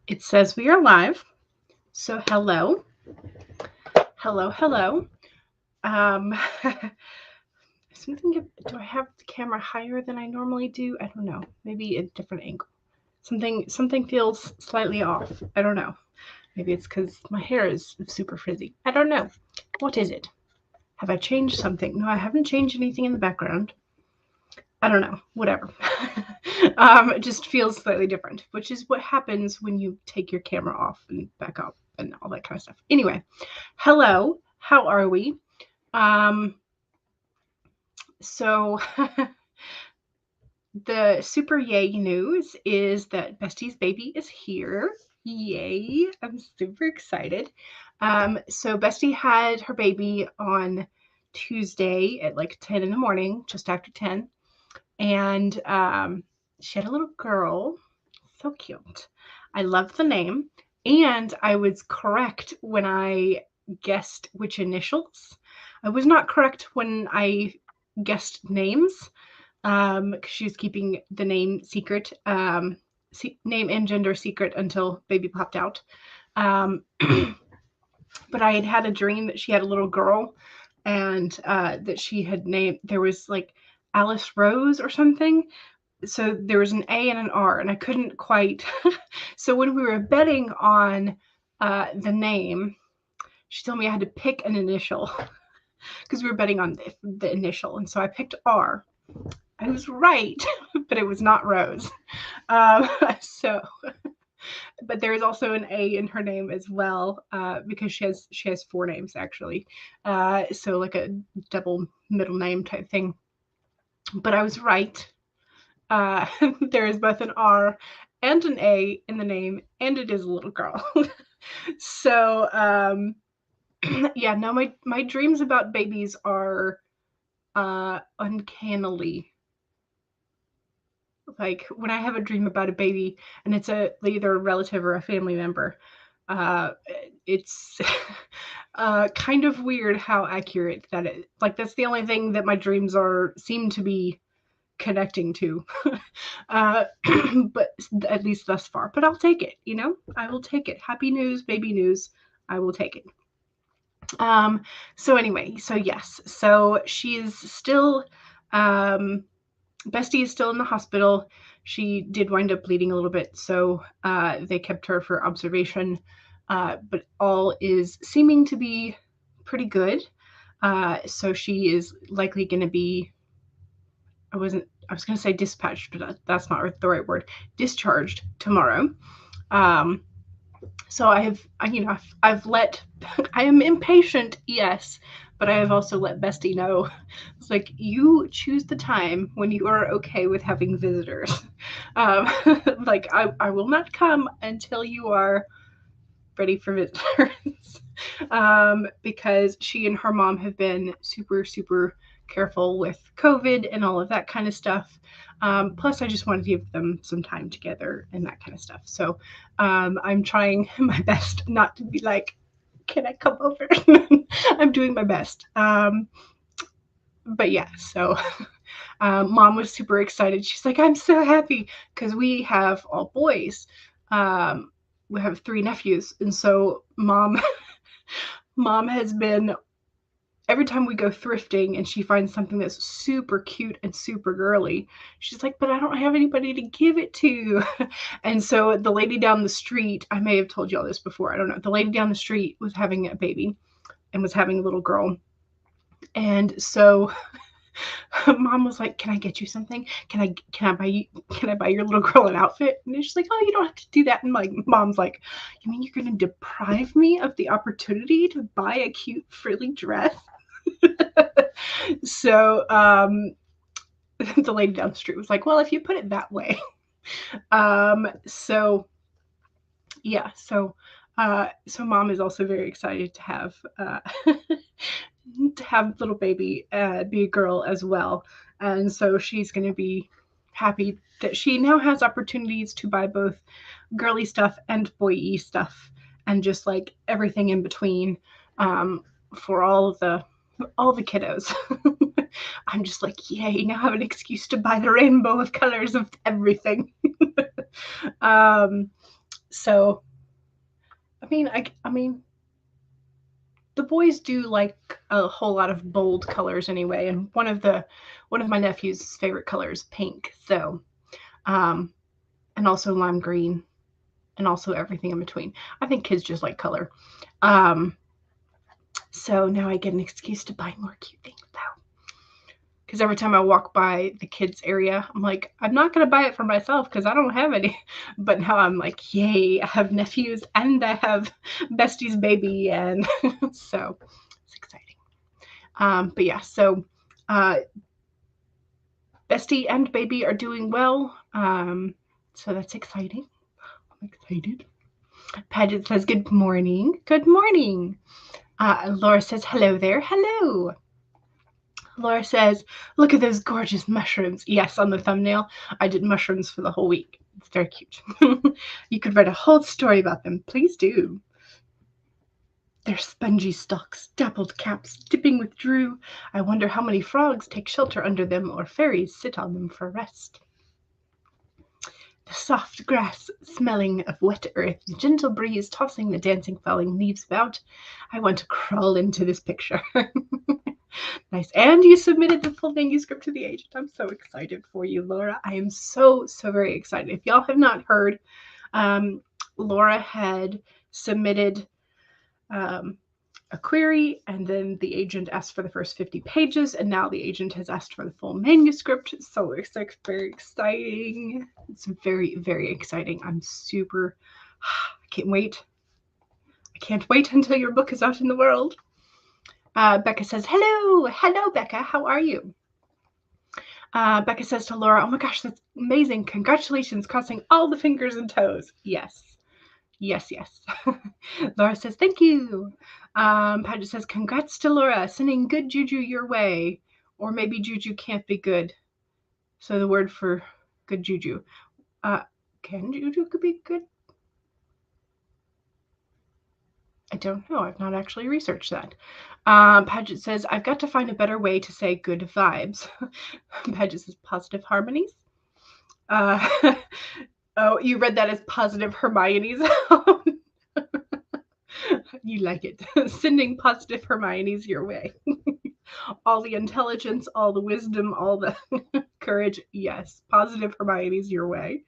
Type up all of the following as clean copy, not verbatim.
It says we are live. So hello. Hello, hello. Um do I have the camera higher than I normally do? I don't know. Maybe a different angle. Something feels slightly off. I don't know. Maybe it's cuz my hair is super frizzy. I don't know. What is it? Have I changed something? No, I haven't changed anything in the background. I don't know. Whatever. It just feels slightly different, which is what happens when you take your camera off and back up and all that kind of stuff. Anyway, hello. How are we? Um, so the super yay news is that Bestie's baby is here. Yay. I'm super excited. So Bestie had her baby on Tuesday at like 10 in the morning, just after 10. And she had a little girl. So cute. I love the name. And I was correct when I guessed which initials. I was not correct when I guessed names because she was keeping the name secret, name and gender secret until baby popped out. But I had a dream that she had a little girl and that she had named, there was like Alice Rose or something. So there was an A and an R, and I couldn't quite. So when we were betting on the name, she told me I had to pick an initial because we were betting on the initial. And so I picked R. I was right, but it was not Rose. So, but there is also an A in her name as well because she has four names actually. So like a double middle name type thing. But I was right. There is both an R and an A in the name, and it is a little girl. So, yeah, no, my dreams about babies are uncannily. Like when I have a dream about a baby and it's either a relative or a family member, uh, it's kind of weird how accurate that is. Like that's the only thing that my dreams seem to be connecting to. uh, but at least thus far. But I'll take it, I will take it. Happy news, baby news. I will take it. So anyway, so yes, so she's still, Bestie is still in the hospital. She did wind up bleeding a little bit, so they kept her for observation. But all is seeming to be pretty good. So she is likely going to be, I was going to say dispatched, but that's not the right word, discharged tomorrow. So I've let, I am impatient, yes, but I have also let Bestie know. It's like, you choose the time when you are okay with having visitors. Um, like, I will not come until you are ready for visitors. Because she and her mom have been super, super careful with COVID and all of that kind of stuff. Plus, I just want to give them some time together and that kind of stuff. So I'm trying my best not to be like, can I come over? I'm doing my best. But yeah, so mom was super excited. She's like, I'm so happy because we have all boys. We have three nephews. And so mom has been, every time we go thrifting and she finds something that's super cute and super girly, she's like, but I don't have anybody to give it to. And so the lady down the street, I may have told you all this before, I don't know. The lady down the street was having a baby and was having a little girl. And so mom was like, can I get you something? Can I buy your little girl an outfit? And she's like, oh, you don't have to do that. And my mom's like, you mean you're going to deprive me of the opportunity to buy a cute frilly dress? So the lady down the street was like, well, if you put it that way. So yeah, so mom is also very excited to have little baby be a girl as well. And so she's going to be happy that she now has opportunities to buy both girly stuff and boy-y stuff and just like everything in between for all the kiddos. I'm just like, yay, now I have an excuse to buy the rainbow of colors of everything. So, I mean, the boys do like a whole lot of bold colors anyway, and one of my nephew's favorite colors is pink. So, and also lime green, and also everything in between. I think kids just like color. So now I get an excuse to buy more cute things though. Because every time I walk by the kids area, I'm like, I'm not going to buy it for myself because I don't have any. But now I'm like, yay, I have nephews and I have Bestie's baby. And so it's exciting. But yeah, so Bestie and baby are doing well. So that's exciting. I'm excited. Paget says, good morning. Good morning. Laura says, hello there. Hello. Laura says, look at those gorgeous mushrooms. Yes, on the thumbnail, I did mushrooms for the whole week. It's very cute. You could write a whole story about them. Please do. Their spongy stalks, dappled caps, dipping with dew. I wonder how many frogs take shelter under them or fairies sit on them for rest. The soft grass smelling of wet earth, the gentle breeze tossing the dancing falling leaves about. I want to crawl into this picture. Nice. And you submitted the full manuscript to the agent. I'm so excited for you, Laura. I am so very excited. If y'all have not heard, Laura had submitted a query, and then the agent asked for the first 50 pages, and now the agent has asked for the full manuscript. So it's like very exciting. It's very exciting. I'm super, I can't wait. I can't wait until your book is out in the world. Becca says, hello, Becca, how are you? Becca says to Laura, oh my gosh, that's amazing. Congratulations, crossing all the fingers and toes. Yes. Laura says, thank you. Paget says, congrats to Laura, sending good juju your way. Or maybe juju can't be good. So the word for good juju. Can juju be good? I don't know. I've not actually researched that. Paget says, I've got to find a better way to say good vibes. Paget says, positive harmonies. Oh, you read that as positive Hermione's. You like it. Sending positive Hermione's your way. All the intelligence, all the wisdom, all the courage. Yes, positive Hermione's your way.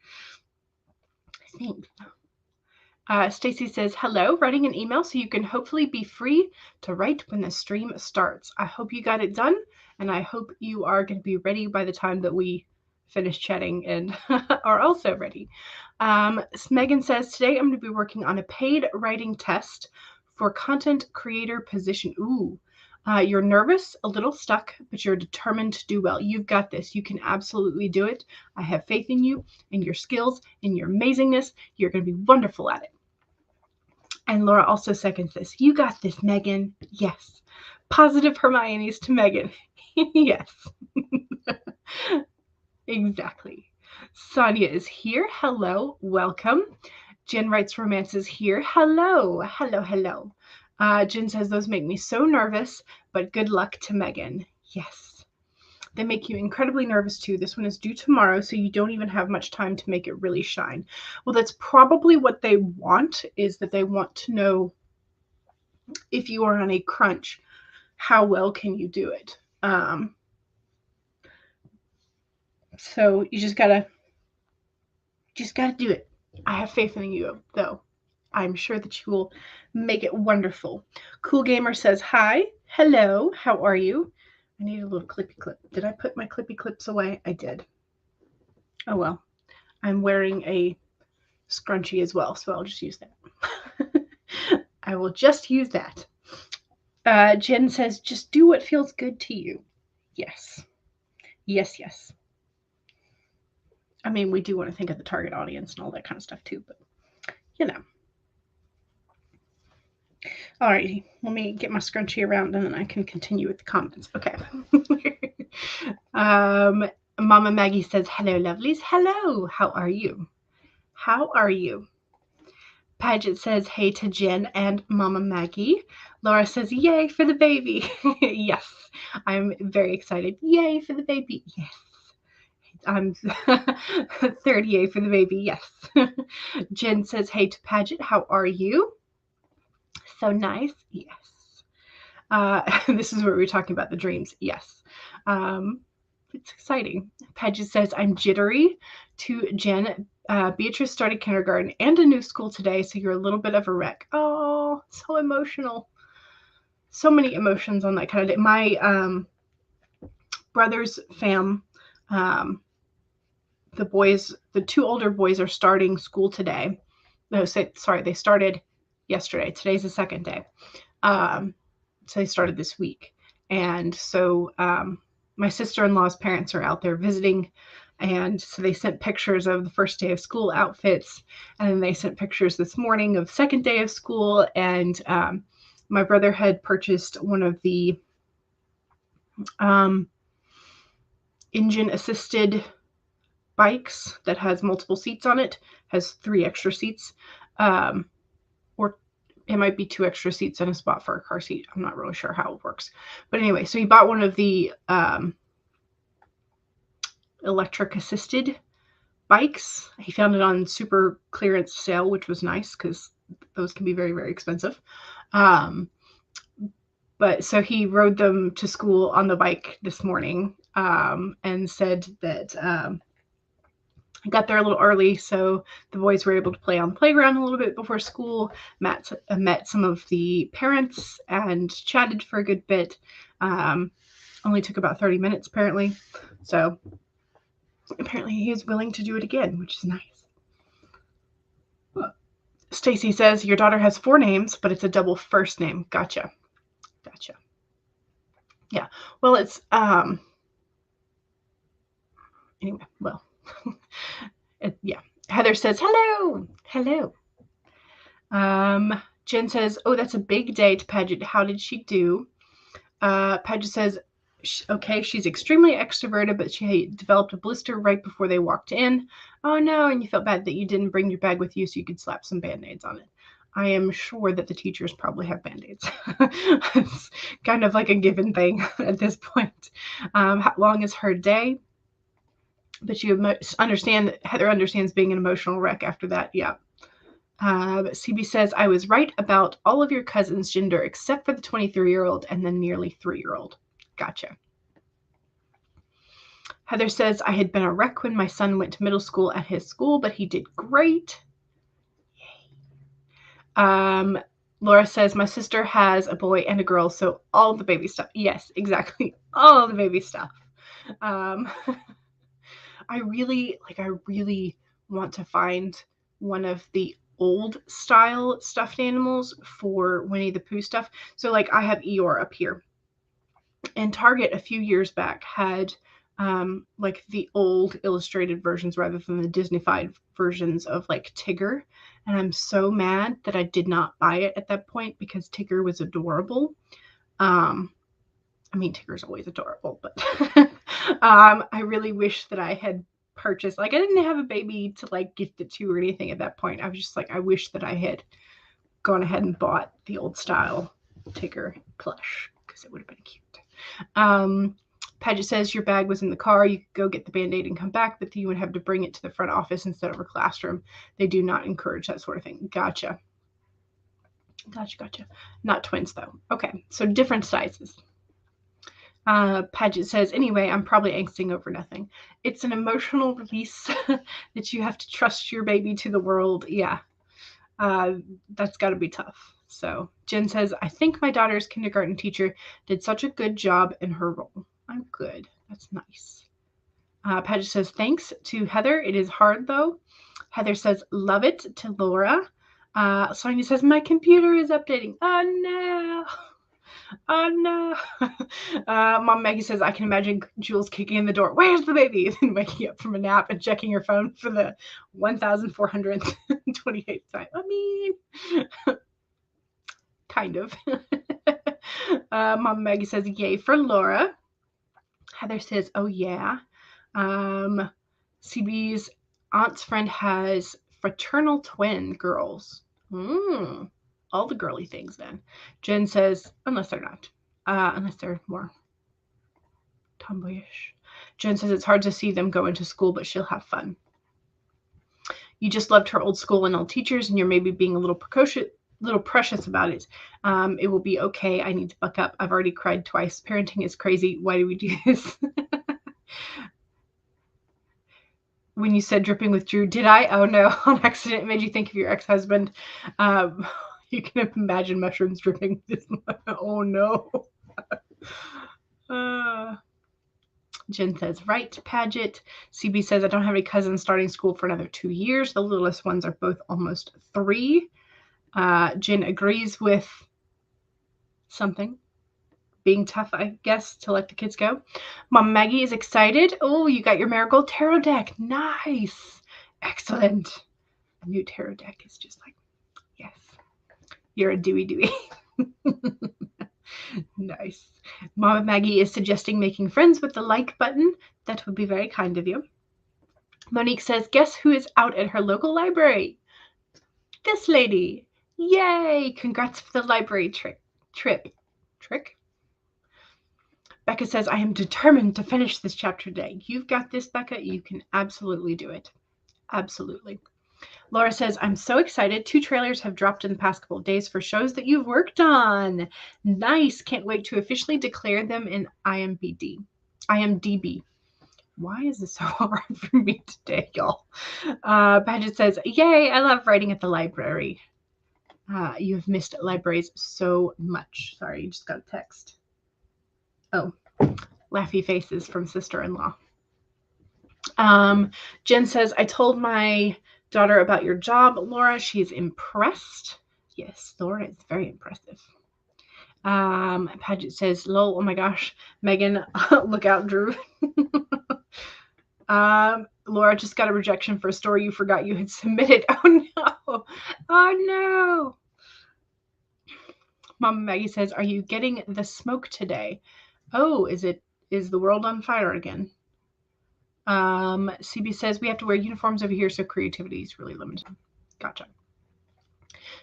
I think. Stacy says, hello, writing an email so you can hopefully be free to write when the stream starts. I hope you got it done, and I hope you are going to be ready by the time that we finish chatting and are also ready. Megan says, today I'm going to be working on a paid writing test for content creator position. Ooh, you're nervous, a little stuck, but you're determined to do well. You've got this. You can absolutely do it. I have faith in you, in your skills, in your amazingness. You're going to be wonderful at it. And Laura also seconds this. You got this, Megan. Yes. Positive Hermione's to Megan. Yes. Exactly. Sonia is here. Hello. Welcome. Jen writes romances here. Hello. Jen says, those make me so nervous, but good luck to Megan. Yes. They make you incredibly nervous too. This one is due tomorrow, so you don't even have much time to make it really shine. Well, that's probably what they want, is that they want to know if you are on a crunch, how well can you do it? So you just gotta do it. I have faith in you, though. I'm sure that you will make it wonderful. Cool Gamer says, hi, hello, how are you? I need a little clippy clip. Did I put my clippy clips away? I did. Oh well. I'm wearing a scrunchie as well, so I'll just use that. I will just use that. Jen says, just do what feels good to you. Yes. I mean, we do want to think of the target audience and all that kind of stuff too, but you know. Alrighty, let me get my scrunchie around and then I can continue with the comments. Okay. Mama Maggie says, hello, lovelies. Hello, how are you? Paget says, hey to Jen and Mama Maggie. Laura says, yay for the baby. Yes, I'm very excited. Yay for the baby. Yes. I'm 38 for the baby. Yes. Jen says, hey to Paget, how are you? So nice. Yes. This is where we were talking about the dreams. Yes. It's exciting. Paget says, I'm jittery to Jen. Beatrice started kindergarten and a new school today, so you're a little bit of a wreck. Oh, so emotional. So many emotions on that kind of day. My brother's fam, the two older boys are starting school today. No, sorry, they started yesterday. Today's the second day. So they started this week. And so my sister-in-law's parents are out there visiting. And so they sent pictures of the first day of school outfits. And then they sent pictures this morning of second day of school. And my brother had purchased one of the engine-assisted bikes that has multiple seats on it, has 3 extra seats. Or it might be 2 extra seats and a spot for a car seat. I'm not really sure how it works. But anyway, so he bought one of the electric assisted bikes. He found it on super clearance sale, which was nice because those can be very, very expensive. But so he rode them to school on the bike this morning and said that I got there a little early, so the boys were able to play on the playground a little bit before school. Met some of the parents and chatted for a good bit. Only took about 30 minutes, apparently. So apparently he is willing to do it again, which is nice. Stacy says, your daughter has 4 names, but it's a double first name. Gotcha. Yeah. Well, it's anyway, well. Yeah. Heather says, hello. Jen says, oh, that's a big day to Paget. How did she do? Paget says, okay, she's extremely extroverted, but she developed a blister right before they walked in. Oh, no, and you felt bad that you didn't bring your bag with you so you could slap some Band-Aids on it. I am sure that the teachers probably have Band-Aids. It's kind of like a given thing at this point. How long is her day? But you understand, Heather understands being an emotional wreck after that. Yeah. But CB says, I was right about all of your cousins' gender except for the 23-year-old and the nearly 3-year-old. Gotcha. Heather says, I had been a wreck when my son went to middle school at his school, but he did great. Yay. Laura says, my sister has a boy and a girl, so all the baby stuff. Yes, exactly. All the baby stuff. I really want to find one of the old style stuffed animals for Winnie the Pooh stuff. So like I have Eeyore up here, and Target a few years back had like the old illustrated versions rather than the Disney-fied versions of like Tigger. And I'm so mad that I did not buy it at that point because Tigger was adorable. I mean, Tigger's always adorable, but I really wish that I had purchased, like I didn't have a baby to like gift it to or anything at that point. I was just like, I wish that I had gone ahead and bought the old style Tigger plush because it would have been cute. Paget says your bag was in the car. You could go get the Band-Aid and come back, but you would have to bring it to the front office instead of a classroom. They do not encourage that sort of thing. Gotcha. Not twins though. Okay, so different sizes. Paget says, anyway, I'm probably angsting over nothing. It's an emotional release that you have to trust your baby to the world. Yeah, that's got to be tough. So Jen says, I think my daughter's kindergarten teacher did such a good job in her role. I'm good. That's nice. Paget says, thanks to Heather. It is hard, though. Heather says, love it to Laura. Sonia says, my computer is updating. Oh, no. Mom Maggie says, I can imagine Jules kicking in the door. Where's the baby? And then waking up from a nap and checking her phone for the 1,428th time. I mean, kind of. Mom Maggie says, yay for Laura. Heather says, oh, yeah. CB's aunt's friend has fraternal twin girls. All the girly things then. Jen says, unless they're not. Unless they're more tomboyish. Jen says it's hard to see them go into school, but she'll have fun. You just loved her old school and old teachers, and you're maybe being a little precious about it. It will be okay. I need to buck up. I've already cried twice. Parenting is crazy. Why do we do this? When you said dripping with Drew, did I? Oh no, on accident. It made you think of your ex-husband. You can imagine mushrooms dripping. Oh no. Jen says, right, Paget. CB says, I don't have any cousins starting school for another 2 years. The littlest ones are both almost 3. Jen agrees with something. Being tough, I guess, to let the kids go. Mom Maggie is excited. Oh, you got your Marigold Tarot deck. Nice. Excellent. A new tarot deck is just like, yes. You're a Dewey. Nice. Mama Maggie is suggesting making friends with the like button. That would be very kind of you. Monique says, guess who is out at her local library? This lady. Yay. Congrats for the library trip. Trick? Becca says, I am determined to finish this chapter today. You've got this, Becca. You can absolutely do it. Absolutely. Laura says, I'm so excited. 2 trailers have dropped in the past couple of days for shows that you've worked on. Nice. Can't wait to officially declare them in IMDb. Why is this so hard for me today, y'all? Paget says, yay, I love writing at the library. You've missed libraries so much. Sorry, you just got a text. Oh, laughy faces from sister-in-law. Jen says, I told my daughter about your job, Laura. She is impressed. Yes, Laura is very impressive. Paget says, lol, oh my gosh, Megan, look out, Drew. Laura just got a rejection for a story you forgot you had submitted. Oh no. Oh no. Mama Maggie says, are you getting the smoke today? Oh, is the world on fire again? CB says, we have to wear uniforms over here, so creativity is really limited. Gotcha.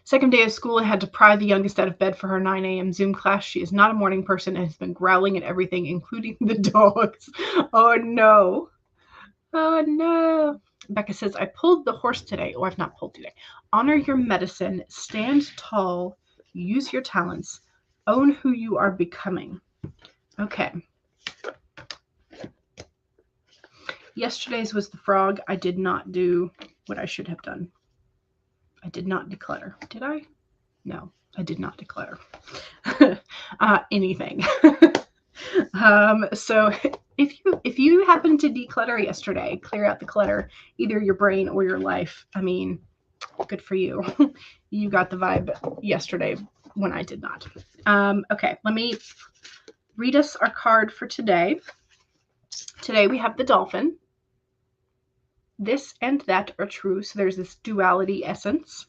Second day of school, I had to pry the youngest out of bed for her 9 a.m. Zoom class. She is not a morning person and has been growling at everything, including the dogs. Oh, no. Oh, no. Becca says, I pulled the horse today. Oh, I've not pulled today. Honor your medicine. Stand tall. Use your talents. Own who you are becoming. Okay. Yesterday's was the frog. I did not do what I should have done. I did not declutter. Did I? No, I did not declutter anything. So if you happen to declutter yesterday, clear out the clutter, either your brain or your life, I mean, good for you. You got the vibe yesterday when I did not. Okay, let me read us our card for today. Today we have the dolphin. This and that are true. So there's this duality essence.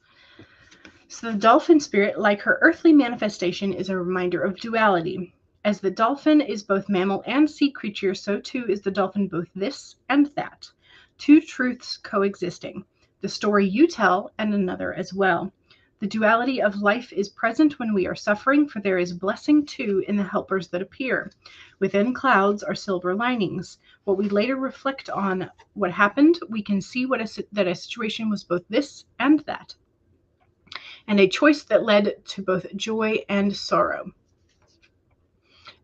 So the dolphin spirit, like her earthly manifestation, is a reminder of duality. As the dolphin is both mammal and sea creature, so too is the dolphin both this and that. 2 truths coexisting. The story you tell and another as well. The duality of life is present when we are suffering, for there is blessing too in the helpers that appear. Within clouds are silver linings. What we later reflect on what happened, we can see that a situation was both this and that, and a choice that led to both joy and sorrow.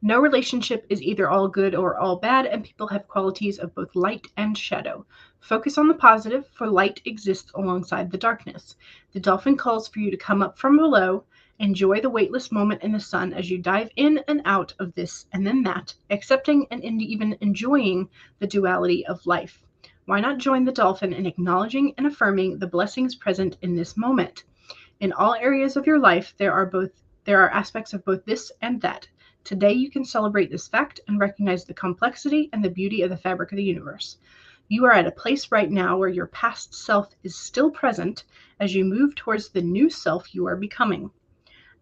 No relationship is either all good or all bad, and people have qualities of both light and shadow. Focus on the positive, for light exists alongside the darkness. The dolphin calls for you to come up from below, enjoy the weightless moment in the sun as you dive in and out of this and then that, accepting and even enjoying the duality of life. Why not join the dolphin in acknowledging and affirming the blessings present in this moment? In all areas of your life, there are aspects of both this and that. Today, you can celebrate this fact and recognize the complexity and the beauty of the fabric of the universe. You are at a place right now where your past self is still present as you move towards the new self you are becoming.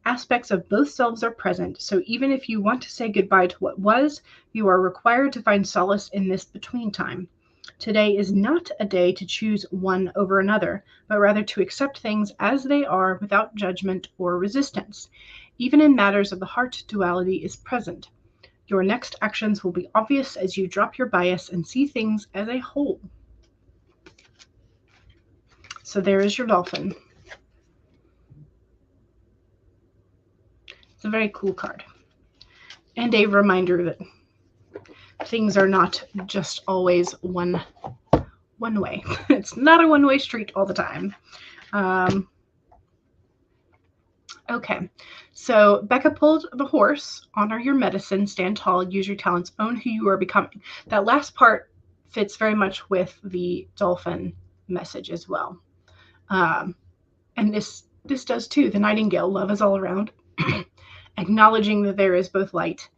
Aspects of both selves are present, so even if you want to say goodbye to what was, you are required to find solace in this between time. Today is not a day to choose one over another, but rather to accept things as they are without judgment or resistance. Even in matters of the heart, duality is present. Your next actions will be obvious as you drop your bias and see things as a whole. So there is your dolphin. It's a very cool card. And a reminder that things are not just always one way. It's not a one-way street all the time. Okay, so Becca pulled the horse. Honor your medicine, stand tall, use your talents, own who you are becoming. That last part fits very much with the dolphin message as well. And this does too. The nightingale, love is all around, acknowledging that there is both light,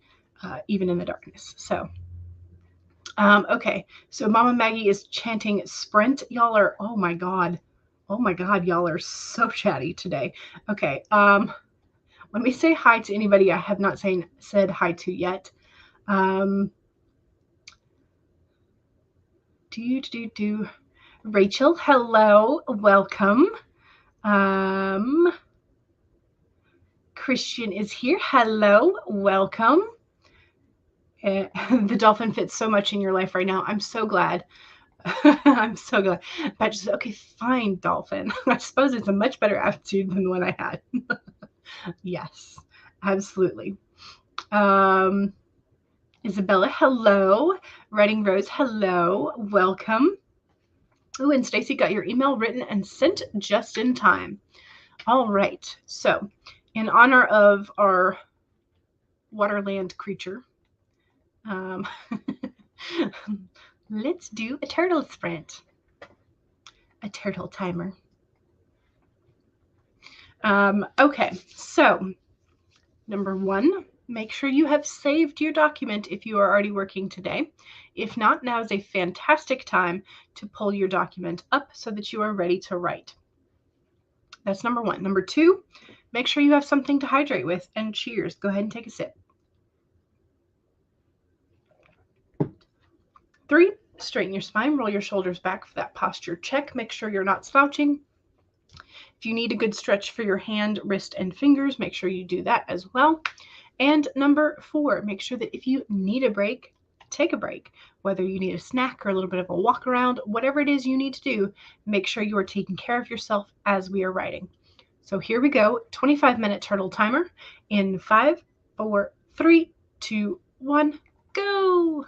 even in the darkness. So, okay, so Mama Maggie is chanting sprint. Y'all are, oh my God, y'all are so chatty today. Okay, let me say hi to anybody I have not said hi to yet. Rachel, hello, welcome. Christian is here. Hello, welcome. The dolphin fits so much in your life right now. I'm so glad. I'm so glad. But just okay, fine, dolphin. I suppose it's a much better attitude than the one I had. Yes, absolutely. Isabella, hello. Writing Rose, hello. Welcome. Oh, and Stacy got your email written and sent just in time. All right. So, in honor of our Waterland creature, let's do a turtle sprint. A turtle timer. Okay, so number 1, make sure you have saved your document if you are already working today. If not, now is a fantastic time to pull your document up so that you are ready to write. That's number 1. Number 2, make sure you have something to hydrate with, and cheers. Go ahead and take a sip. 3, straighten your spine, roll your shoulders back for that posture check. Make sure you're not slouching. If you need a good stretch for your hand, wrist, and fingers, make sure you do that as well. And number 4, make sure that if you need a break, take a break. Whether you need a snack or a little bit of a walk around, whatever it is you need to do, make sure you are taking care of yourself as we are writing. So here we go, 25-minute turtle timer in 5, 4, 3, 2, 1, go!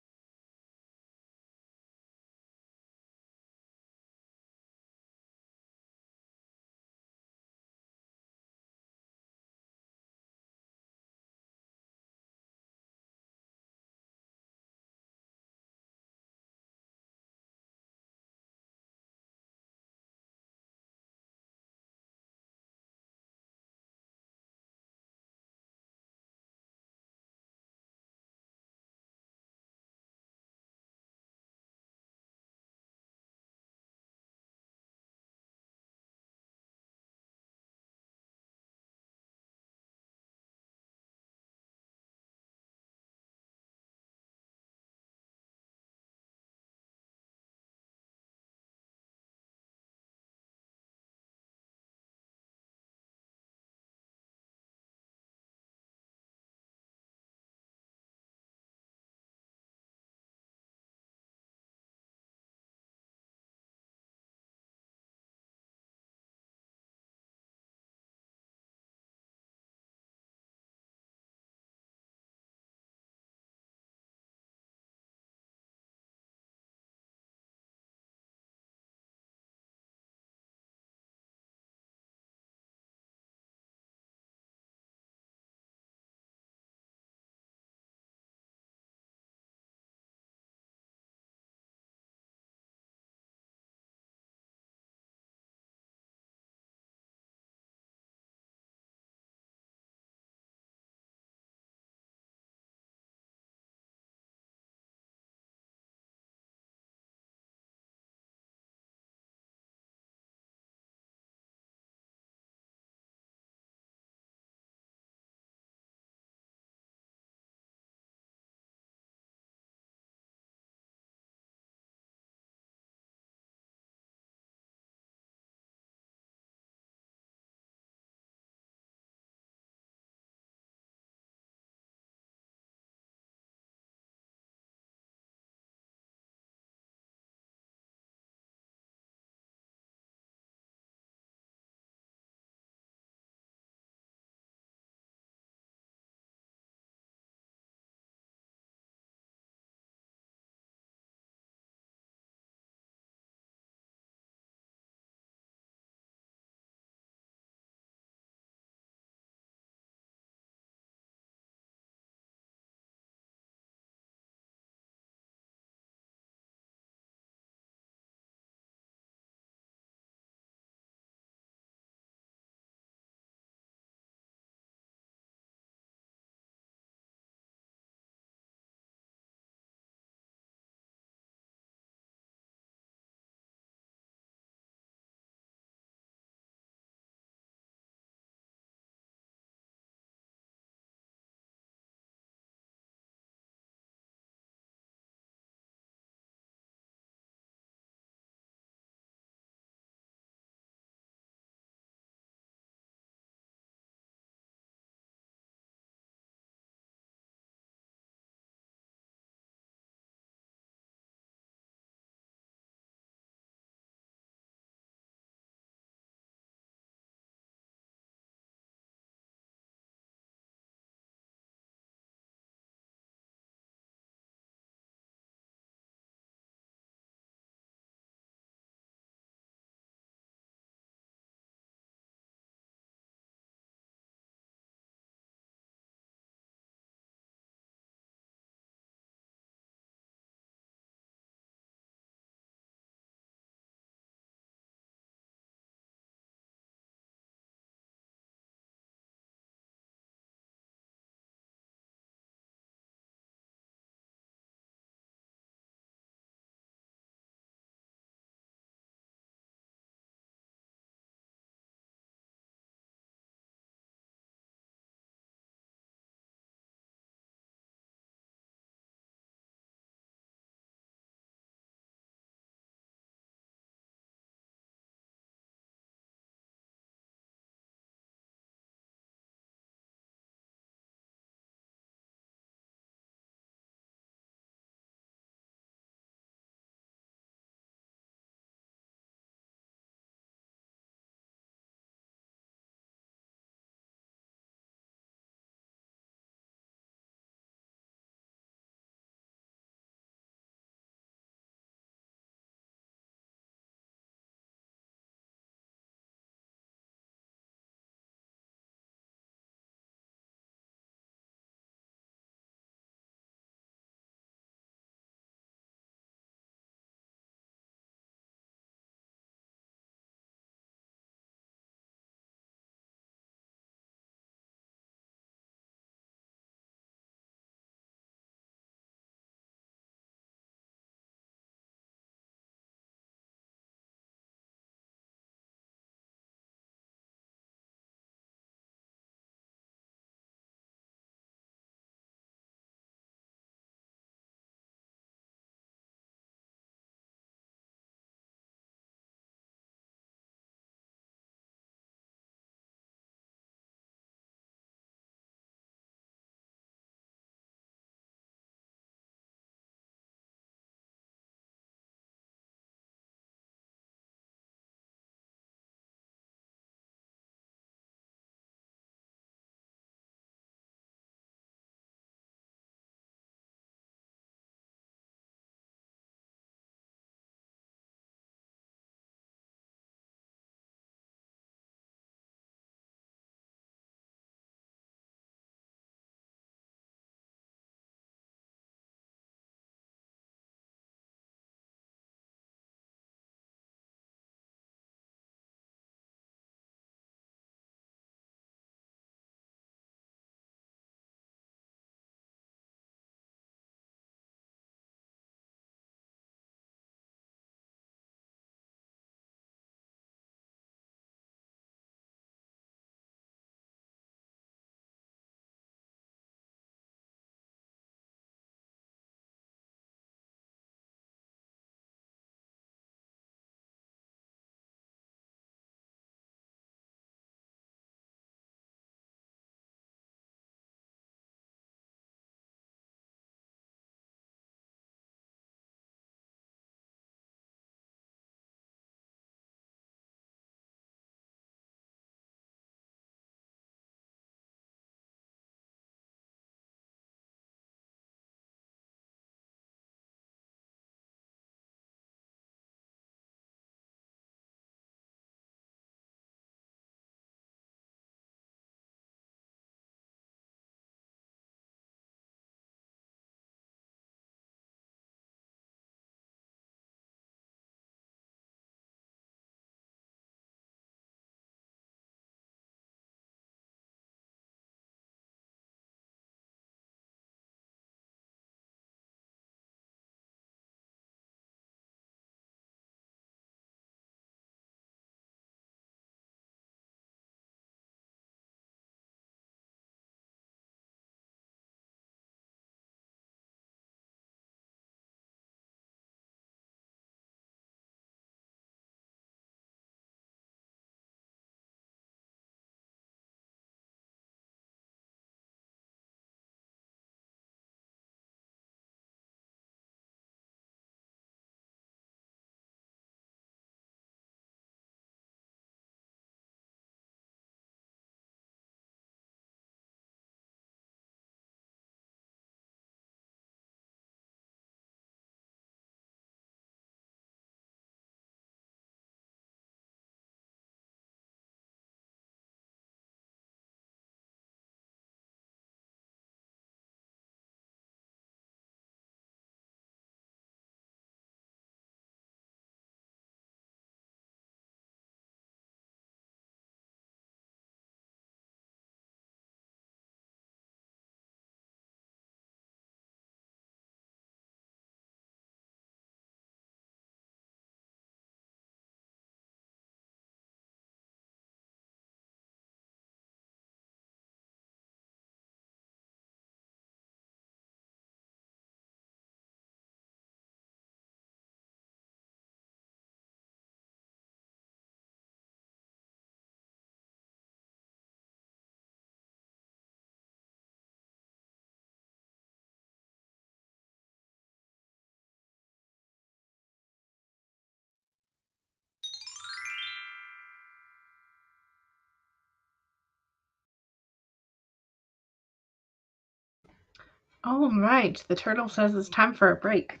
All right. The turtle says it's time for a break.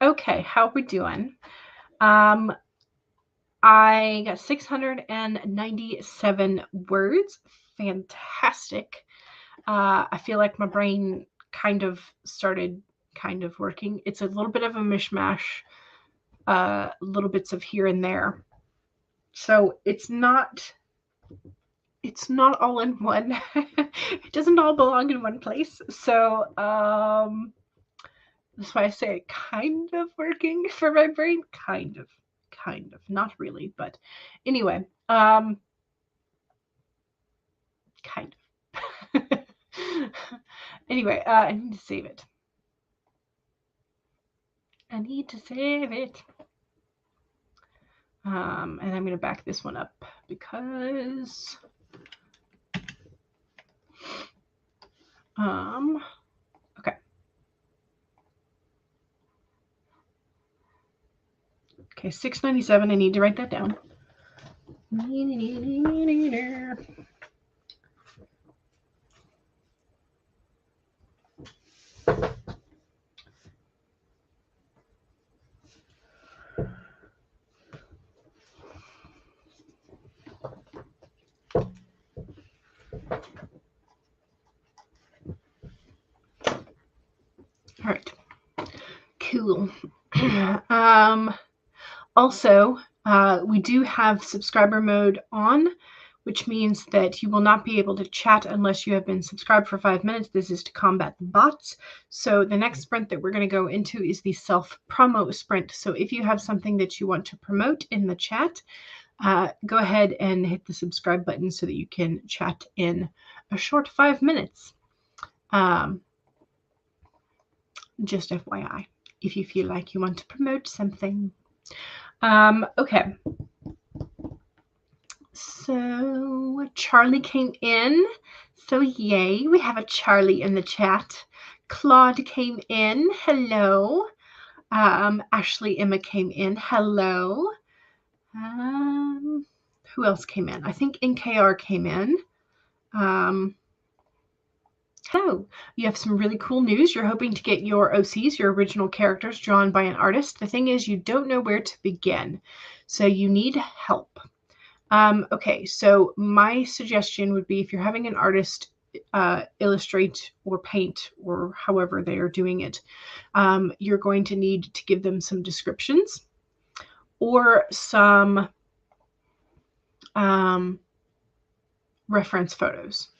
Okay, how we doing? I got 697 words. Fantastic. I feel like my brain kind of started working. It's a little bit of a mishmash, little bits of here and there. So it's not all in one. It doesn't all belong in one place. So that's why I say it kind of working for my brain. Kind of. Not really, but anyway. Kind of. Anyway, I need to save it. And I'm going to back this one up because okay. Okay, 697. I need to write that down. All right. Cool. Also, we do have subscriber mode on, which means that you will not be able to chat unless you have been subscribed for 5 minutes. This is to combat the bots. So the next sprint that we're going to go into is the self-promo sprint. So if you have something that you want to promote in the chat, go ahead and hit the subscribe button so that you can chat in a short 5 minutes. Just FYI, if you feel like you want to promote something. Okay. So Charlie came in. So yay, we have a Charlie in the chat. Claude came in. Hello. Ashley Emma came in. Hello. Who else came in? I think NKR came in. Hello. You have some really cool news. You're hoping to get your OCs, your original characters, drawn by an artist. The thing is, you don't know where to begin. So you need help. Okay, so my suggestion would be if you're having an artist illustrate or paint or however they are doing it, you're going to need to give them some descriptions or some reference photos.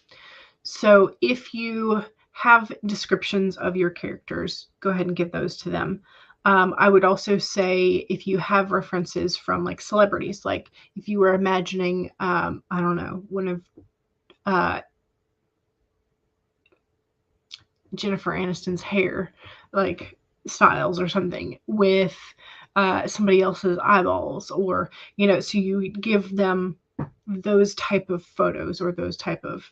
So if you have descriptions of your characters, go ahead and give those to them. I would also say if you have references from like celebrities, like if you were imagining, I don't know, one of Jennifer Aniston's hair, like styles or something with somebody else's eyeballs, or, you know, so you give them those type of photos or those type of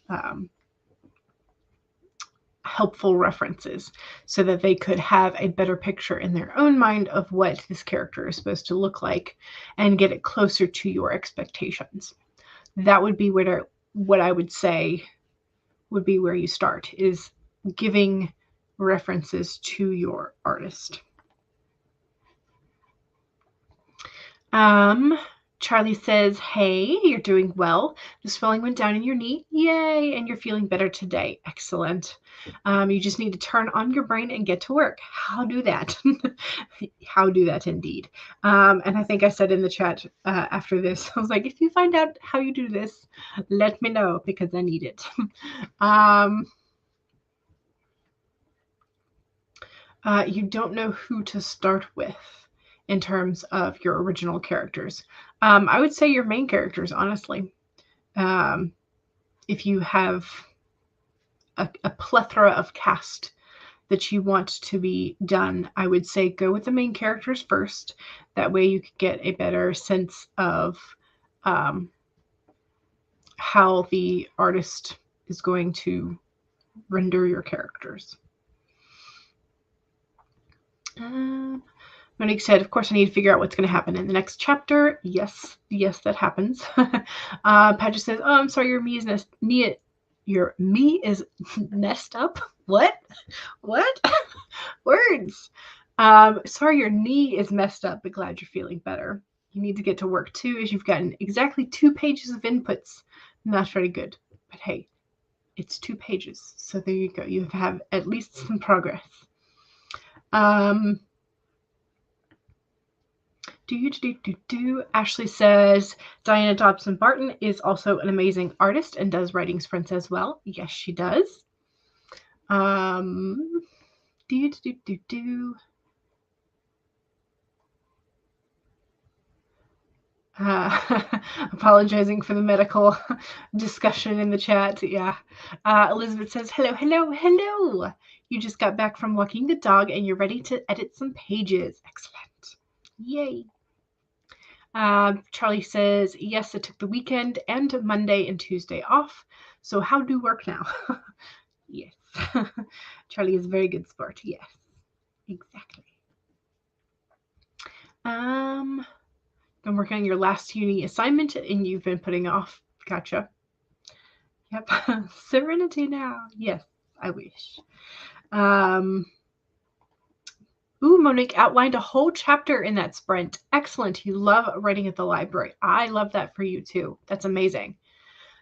helpful references so that they could have a better picture in their own mind of what this character is supposed to look like and get it closer to your expectations. That would be what I would say would be where you start, is giving references to your artist. Charlie says, hey, you're doing well. The swelling went down in your knee. Yay. And you're feeling better today. Excellent. You just need to turn on your brain and get to work. How do that? How do that indeed. And I think I said in the chat after this, I was like, if you find out how you do this, let me know because I need it. You don't know who to start with in terms of your original characters. I would say your main characters, honestly. If you have a plethora of cast that you want to be done, I would say go with the main characters first. That way you could get a better sense of how the artist is going to render your characters. Monique said, of course, I need to figure out what's going to happen in the next chapter. Yes, that happens. Padgett says, oh, I'm sorry, your me is messed up. What? Words. Sorry, your knee is messed up, but glad you're feeling better. You need to get to work too, as you've gotten exactly 2 pages of inputs. Not very good, but hey, it's 2 pages. So there you go. You have at least some progress. Ashley says Diana Dobson Barton is also an amazing artist and does writing sprints as well. Yes, she does. Apologizing for the medical discussion in the chat. Yeah. Elizabeth says, hello. You just got back from walking the dog and you're ready to edit some pages. Excellent. Yay. Charlie says, yes, it took the weekend and Monday and Tuesday off. So how do work now? Yes. Charlie is a very good sport. Yes, exactly. Been working on your last uni assignment and you've been putting off. Gotcha. Yep. Serenity now. Yes, I wish. Monique outlined a whole chapter in that sprint. Excellent. You love writing at the library. I love that for you too. That's amazing.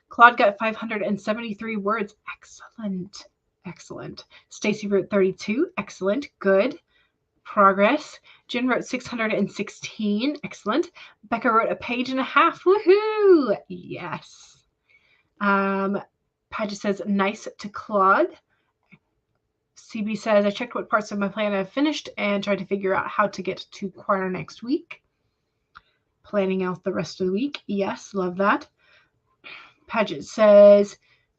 Claude got 573 words. Excellent. Stacy wrote 32. Excellent. Good. Progress. Jen wrote 616. Excellent. Becca wrote a page and a half. Woohoo! Yes. Padgett says, nice to Claude. CB says, I checked what parts of my plan I've finished and tried to figure out how to get to choir next week. Planning out the rest of the week. Yes, love that. Padgett says,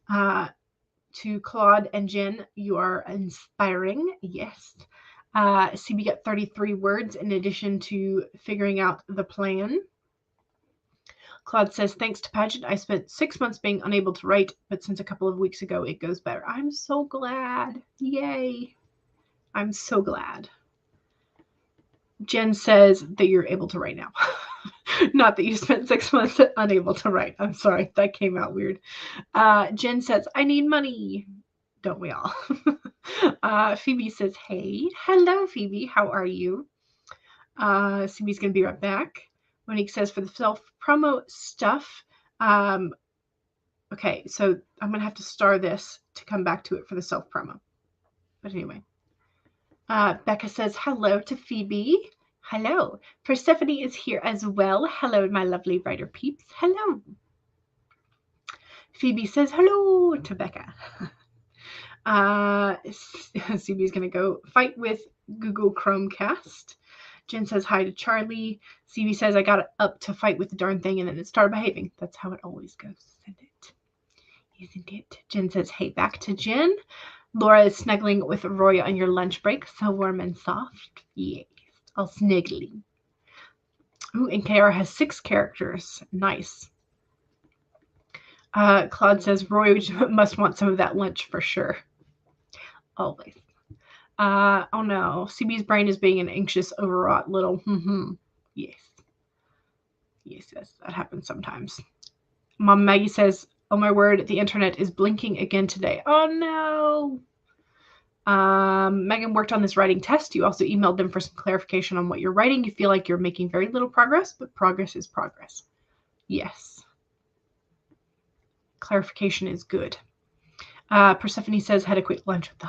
to Claude and Jen, you are inspiring. Yes. CB got 33 words in addition to figuring out the plan. Claude says, thanks to Padgett, I spent 6 months being unable to write, but since a couple of weeks ago, it goes better. I'm so glad. Yay. I'm so glad. Jen says that you're able to write now. Not that you spent 6 months unable to write. I'm sorry. That came out weird. Jen says, I need money. Don't we all? Phoebe says, hey. Hello, Phoebe. How are you? Phoebe's going to be right back. Monique says, for the self-promo stuff, okay, so I'm going to have to star this to come back to it for the self-promo. But anyway. Becca says, hello to Phoebe. Hello. Persephone is here as well. Hello, my lovely writer peeps. Hello. Phoebe says, hello to Becca. Phoebe's going to go fight with Google Chromecast. Jen says hi to Charlie. CB says, I got up to fight with the darn thing and then it started behaving. That's how it always goes, isn't it? Jen says, hey, back to Jen. Laura is snuggling with Roy on your lunch break. So warm and soft. Yes, all sniggly. Ooh, and KR has 6 characters. Nice. Claude says, Roy must want some of that lunch for sure. Always. Oh no, CB's brain is being an anxious, overwrought little. Yes, that happens sometimes. Mom Maggie says, oh my word, the internet is blinking again today. Oh no. Megan worked on this writing test. You also emailed them for some clarification on what you're writing. You feel like you're making very little progress, but progress is progress. Yes. Clarification is good. Persephone says, had a quick lunch with the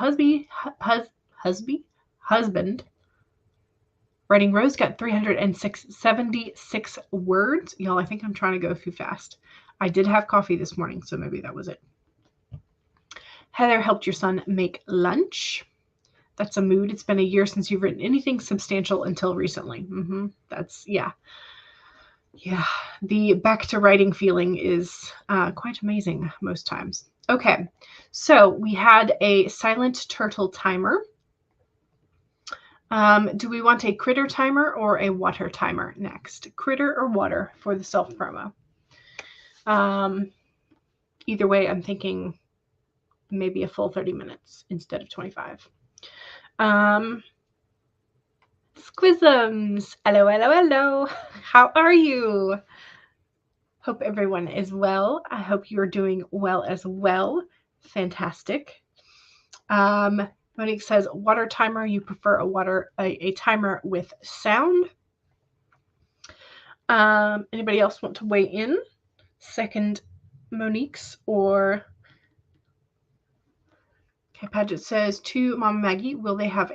husband. Writing Rose got 376 words. Y'all, I think I'm trying to go too fast. I did have coffee this morning, so maybe that was it. Heather helped your son make lunch. That's a mood. It's been a year since you've written anything substantial until recently. That's, yeah. Yeah, the back to writing feeling is quite amazing most times. Okay, so we had a silent turtle timer. Do we want a critter timer or a water timer next? Critter or water for the self-promo? Either way, I'm thinking maybe a full 30 minutes instead of 25. Squisms. Hello, hello, hello. How are you? Hope everyone is well. I hope you're doing well as well. Fantastic. Monique says water timer. You prefer a timer with sound. Anybody else want to weigh in? Second Monique's or okay, Paget says to Mama Maggie, will they have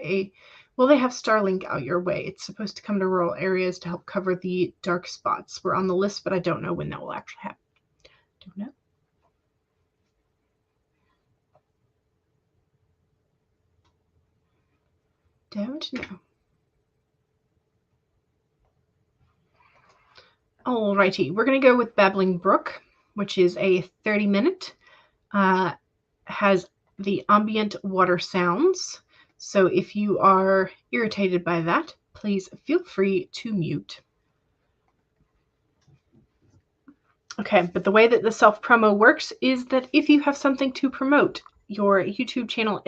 Starlink out your way? It's supposed to come to rural areas to help cover the dark spots. We're on the list, but I don't know when that will actually happen. Don't know. Don't know. Alrighty, we're going to go with Babbling Brook, which is a 30-minute, has the ambient water sounds. So if you are irritated by that, please feel free to mute. Okay, but the way that the self-promo works is that if you have something to promote, your YouTube channel,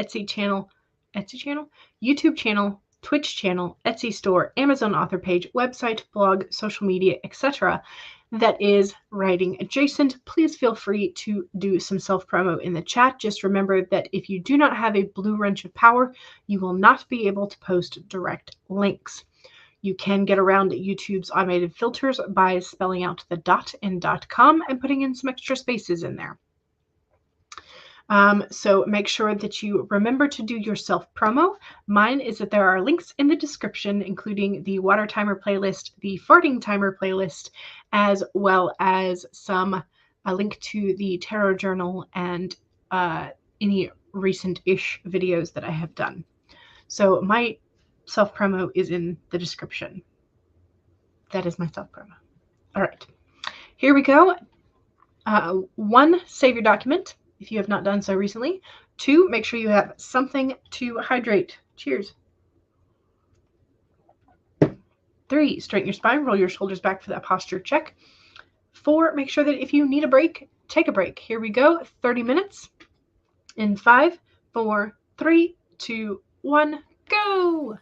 YouTube channel, Twitch channel, Etsy store, Amazon author page, website, blog, social media, etc., that is writing adjacent, please feel free to do some self-promo in the chat. Just remember that if you do not have a blue wrench of power, you will not be able to post direct links. You can get around YouTube's automated filters by spelling out the dot in .com and putting in some extra spaces in there. So make sure that you remember to do your self-promo. Mine is that there are links in the description, including the water timer playlist, the farting timer playlist, as well as a link to the tarot journal and any recent-ish videos that I have done. So my self-promo is in the description. That is my self-promo. All right, here we go. 1, save your document if you have not done so recently. 2, make sure you have something to hydrate. Cheers. 3, straighten your spine, roll your shoulders back for that posture check. 4, make sure that if you need a break, take a break. Here we go, 30 minutes. In 5, 4, 3, 2, 1, go.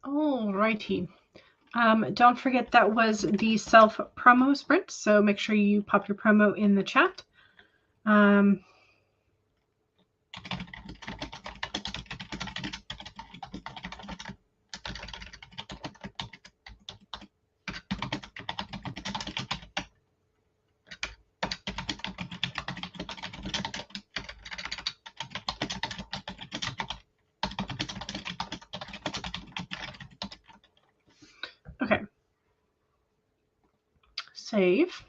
Alrighty. Don't forget that was the self-promo sprint, so make sure you pop your promo in the chat. Okay. Save.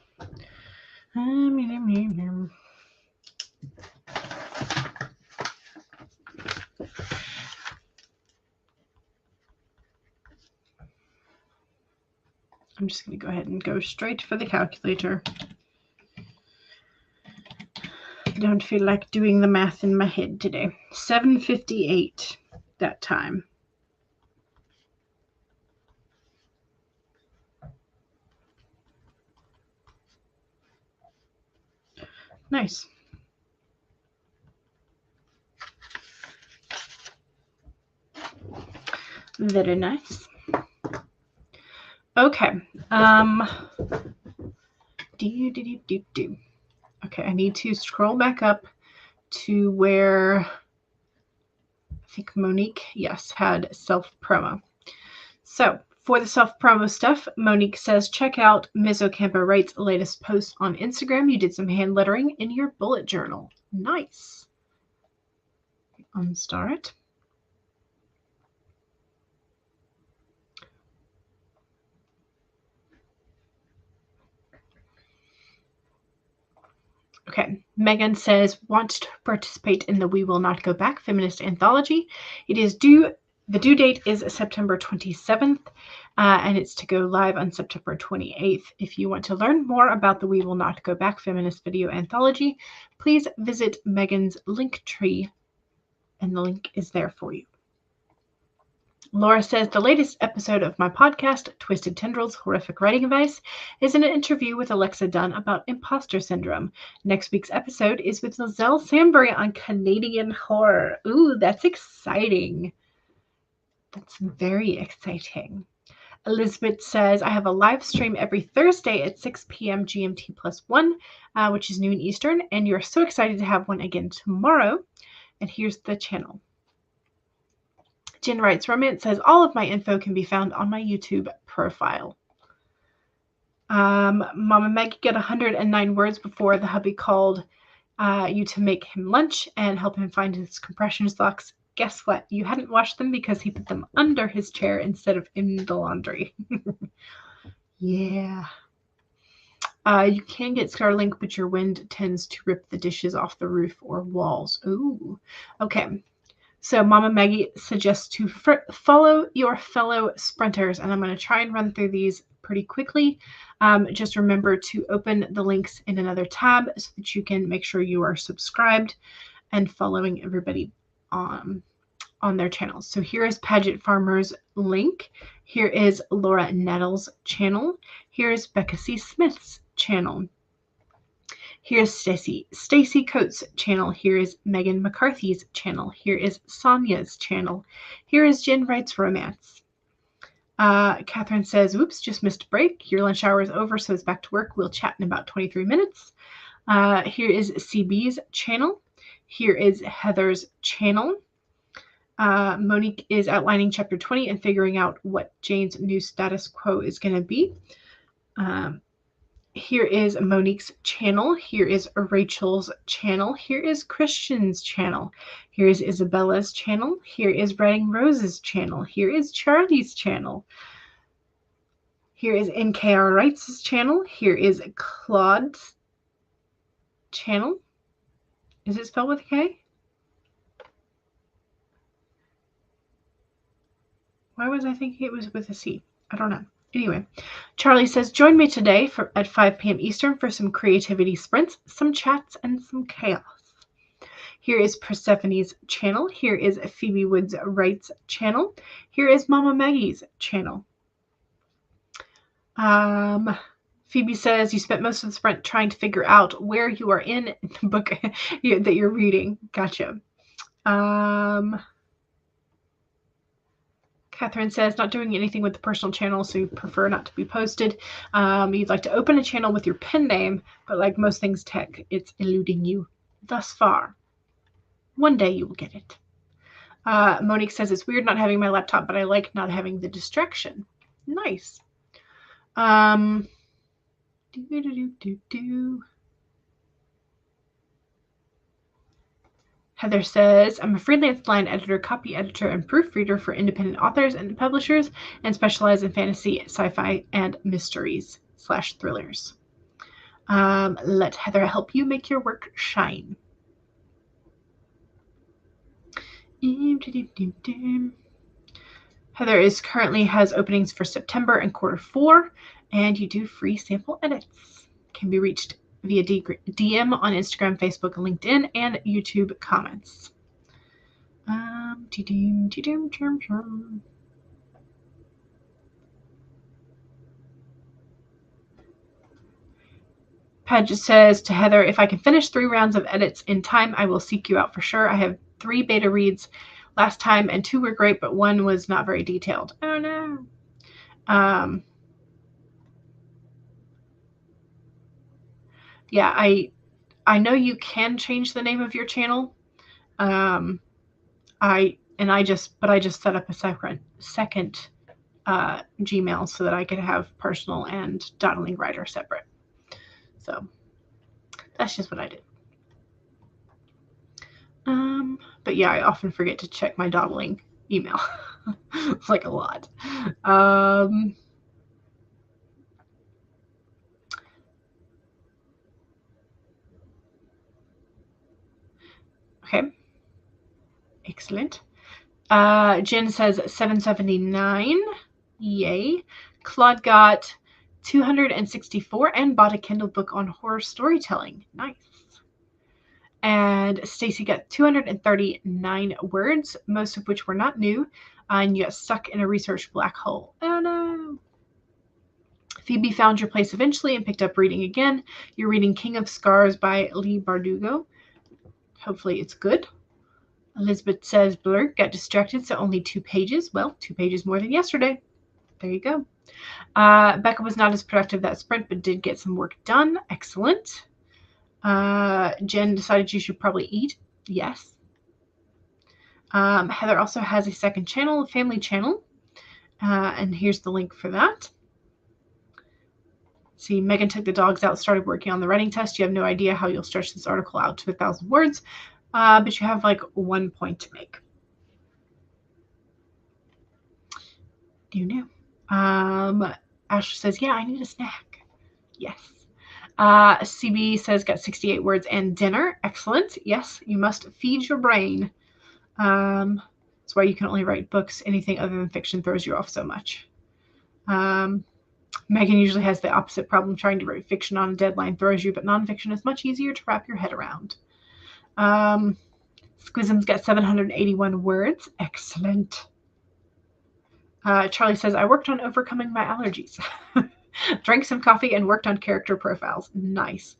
I'm just going to go ahead and go straight for the calculator. I don't feel like doing the math in my head today. 7:58 that time. Nice. Very nice. Okay. Okay, I need to scroll back up to where I think Monique, yes, had self-promo. So for the self-promo stuff, Monique says, check out Ms. Ocampo Wright's latest post on Instagram. You did some hand lettering in your bullet journal. Nice. Unstar it. Okay, Megan says, wants to participate in the We Will Not Go Back feminist anthology. It is due, the due date is September 27th, and it's to go live on September 28th. If you want to learn more about the We Will Not Go Back feminist video anthology, please visit Megan's Linktree, and the link is there for you. Laura says, the latest episode of my podcast, Twisted Tendrils, Horrific Writing Advice, is an interview with Alexa Dunn about imposter syndrome. Next week's episode is with Lizelle Sambury on Canadian horror. Ooh, that's exciting. That's very exciting. Elizabeth says, I have a live stream every Thursday at 6 p.m. GMT +1, which is noon Eastern, and you're so excited to have one again tomorrow. And here's the channel. Jen Writes Romance says, all of my info can be found on my YouTube profile. Mama Meg got 109 words before the hubby called you to make him lunch and help him find his compression socks. Guess what? You hadn't washed them because he put them under his chair instead of in the laundry. Yeah. You can get Starlink, but your wind tends to rip the dishes off the roof or walls. Ooh. Okay. So Mama Maggie suggests to follow your fellow sprinters, and I'm going to try and run through these pretty quickly. Just remember to open the links in another tab so that you can make sure you are subscribed and following everybody on their channels. So here is Paget Farmer's link. Here is Laura Nettles' channel. Here is Becca C. Smith's channel. Here's Stacy Coates' channel. Here is Megan McCarthy's channel. Here is Sonia's channel. Here is Jen Writes Romance. Catherine says, oops, just missed a break. Your lunch hour is over, so it's back to work. We'll chat in about 23 minutes. Here is CB's channel. Here is Heather's channel. Monique is outlining chapter 20 and figuring out what Jane's new status quo is going to be. Here is Monique's channel. Here is Rachel's channel. Here is Christian's channel. Here is Isabella's channel. Here is Writing Rose's channel. Here is Charlie's channel. Here is NKR Writes' channel. Here is Claude's channel. Is it spelled with a K? Why was I thinking it was with a C? I don't know. Anyway, Charlie says, join me today at 5 p.m. Eastern for some creativity sprints, some chats, and some chaos. Here is Persephone's channel. Here is Phoebe Woods Wright's channel. Here is Mama Maggie's channel. Phoebe says, you spent most of the sprint trying to figure out where you are in the book that you're reading. Gotcha. Catherine says, not doing anything with the personal channel, so you prefer not to be posted. You'd like to open a channel with your pen name, but like most things tech, it's eluding you thus far. One day you will get it. Monique says, it's weird not having my laptop, but I like not having the distraction. Nice. Heather says, I'm a freelance line editor, copy editor, and proofreader for independent authors and publishers, and specialize in fantasy, sci-fi, and mysteries / thrillers. Let Heather help you make your work shine. Heather currently has openings for September and Q4, and you do free sample edits. Can be reached via DM on Instagram, Facebook, LinkedIn, and YouTube comments. Padge says to Heather, if I can finish 3 rounds of edits in time, I will seek you out for sure. I have 3 beta reads last time, and 2 were great, but 1 was not very detailed. Oh, no. Yeah, I know you can change the name of your channel. I just set up a second Gmail so that I could have personal and dawdling writer separate. So that's just what I did. But yeah, I often forget to check my dawdling email. It's like a lot. Okay. Excellent. Jen says 779. Yay. Claude got 264 and bought a Kindle book on horror storytelling. Nice. And Stacy got 239 words, most of which were not new, and you got stuck in a research black hole. Oh no. Phoebe found your place eventually and picked up reading again. You're reading King of Scars by Lee Bardugo. Hopefully it's good. Elizabeth says, Blur, got distracted, so only 2 pages. Well, 2 pages more than yesterday. There you go. Becca was not as productive that sprint, but did get some work done. Excellent. Jen decided you should probably eat. Yes. Heather also has a second channel, a family channel. And here's the link for that. See, Megan took the dogs out, started working on the writing test. You have no idea how you'll stretch this article out to 1,000 words, but you have like 1 point to make. You know. Ashley says, yeah, I need a snack. Yes. CB says, got 68 words and dinner. Excellent. Yes, you must feed your brain. That's why you can only write books. Anything other than fiction throws you off so much. Megan usually has the opposite problem. Trying to write fiction on a deadline throws you, but nonfiction is much easier to wrap your head around. Squism's got 781 words. Excellent. Charlie says, I worked on overcoming my allergies. Drank some coffee and worked on character profiles. Nice.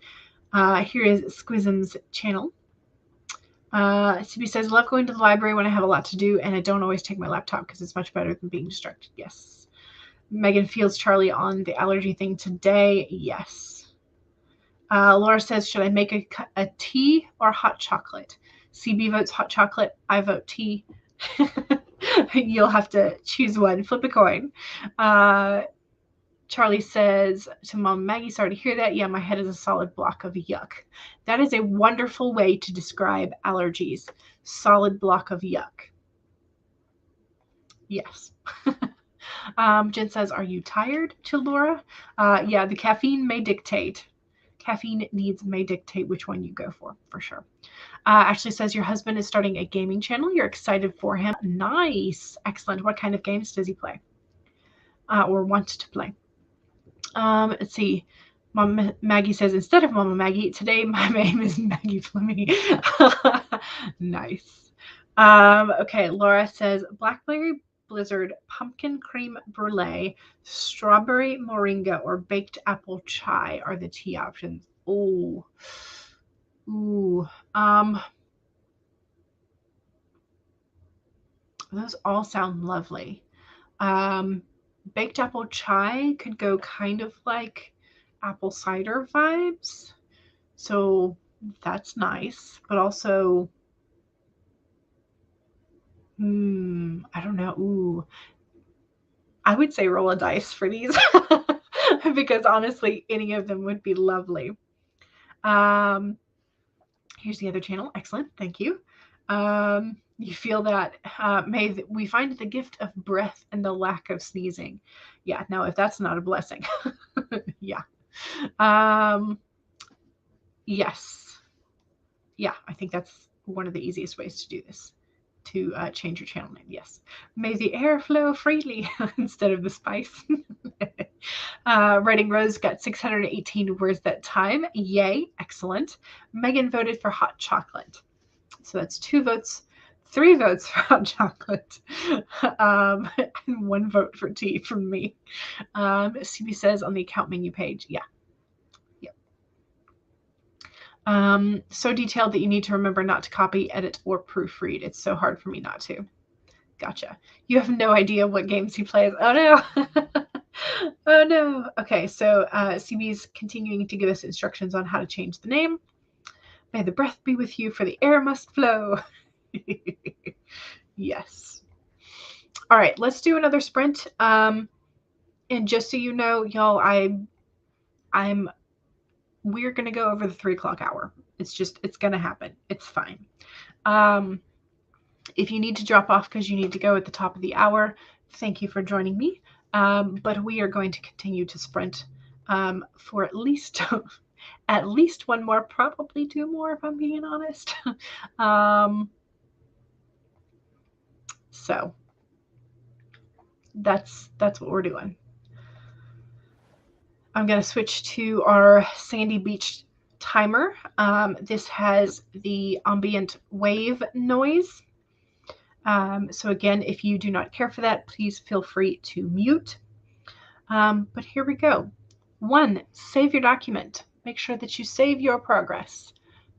Here is Squism's channel. CB says, love going to the library when I have a lot to do, and I don't always take my laptop because it's much better than being distracted. Yes. Megan feels Charlie on the allergy thing today. Yes. Laura says, should I make a tea or hot chocolate? CB votes hot chocolate. I vote tea. You'll have to choose one. Flip a coin. Charlie says to Mom Maggie, sorry to hear that. Yeah, my head is a solid block of yuck. That is a wonderful way to describe allergies. Solid block of yuck. Yes. Jen says, are you tired? To Laura. Yeah, the caffeine may dictate. Caffeine needs may dictate which one you go for sure. Ashley says, your husband is starting a gaming channel. You're excited for him. Nice. Excellent. What kind of games does he play? Or want to play? Let's see. Mom Maggie says, instead of Mama Maggie, today my name is Maggie Fleming. Nice. Okay, Laura says, blackberry blizzard, pumpkin cream brulee, strawberry moringa, or baked apple chai are the tea options. Ooh. Those all sound lovely. Baked apple chai could go kind of like apple cider vibes. So that's nice. But also, I don't know. Ooh, I would say roll a dice for these because honestly, any of them would be lovely. Here's the other channel. Excellent. Thank you. You feel that may we find the gift of breath and the lack of sneezing. Yeah, no, if that's not a blessing. Yeah. Yes. Yeah, I think that's one of the easiest ways to do this, to change your channel name. Yes. May the air flow freely instead of the spice. Writing Rose got 618 words that time. Yay. Excellent. Megan voted for hot chocolate. So that's 2 votes, 3 votes for hot chocolate, and 1 vote for tea from me. CB says on the account menu page. Yeah. Yep. So detailed that you need to remember not to copy, edit, or proofread. It's so hard for me not to. Gotcha. You have no idea what games he plays. Oh no. Oh no. Okay, so CB's continuing to give us instructions on how to change the name. May the breath be with you, for the air must flow. Yes. All right, let's do another sprint. And just so you know, y'all, we're gonna go over the 3:00 hour. It's gonna happen. It's fine. If you need to drop off because you need to go at the top of the hour, thank you for joining me. But we are going to continue to sprint for at least at least 1 more, probably 2 more, if I'm being honest. So that's what we're doing. I'm going to switch to our Sandy Beach timer. This has the ambient wave noise. So again, if you do not care for that, please feel free to mute. But here we go. 1, save your document. Make sure that you save your progress.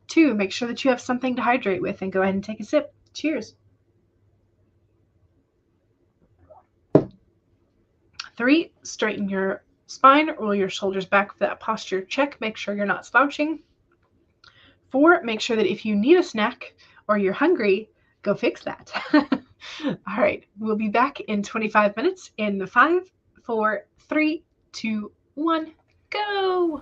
2, make sure that you have something to hydrate with, and go ahead and take a sip. Cheers. 3, straighten your spine, roll your shoulders back for that posture check. Make sure you're not slouching. 4, make sure that if you need a snack or you're hungry, go fix that. All right, we'll be back in 25 minutes in 5, 4, 3, 2, 1, go.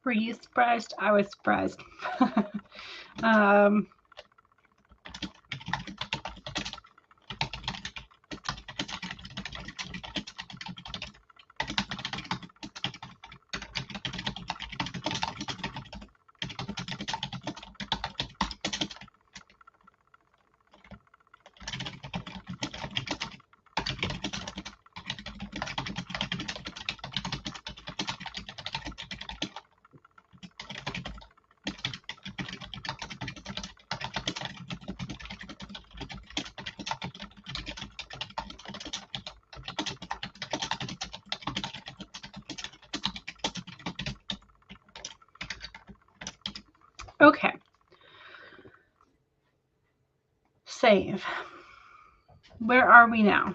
Were you surprised? I was surprised. Okay. Save. Where are we now?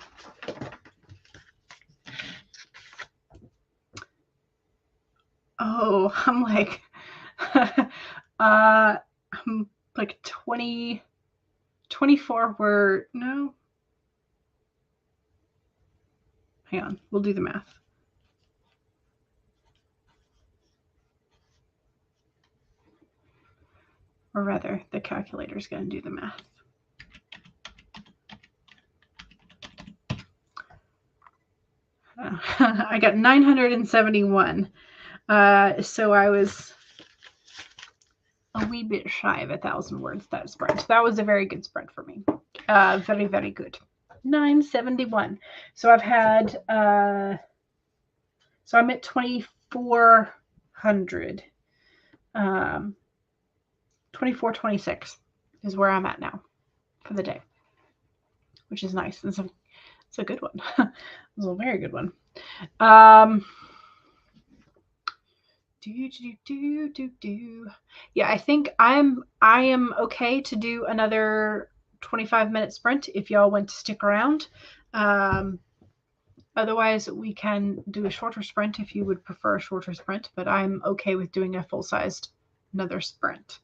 Oh, I'm like, I'm like 24 were, no. Hang on, we'll do the math. Or rather, the calculator's going to do the math. I got 971. So I was a wee bit shy of 1,000 words that sprint. That was a very good sprint for me. Very, very good. 971. So I've had, so I'm at 2,400. 2426 is where I'm at now for the day, which is nice. It's a good one. It's a very good one. Yeah, I think I am okay to do another 25-minute sprint if y'all want to stick around. Otherwise, we can do a shorter sprint if you would prefer a shorter sprint, but I'm okay with doing a full-sized another sprint.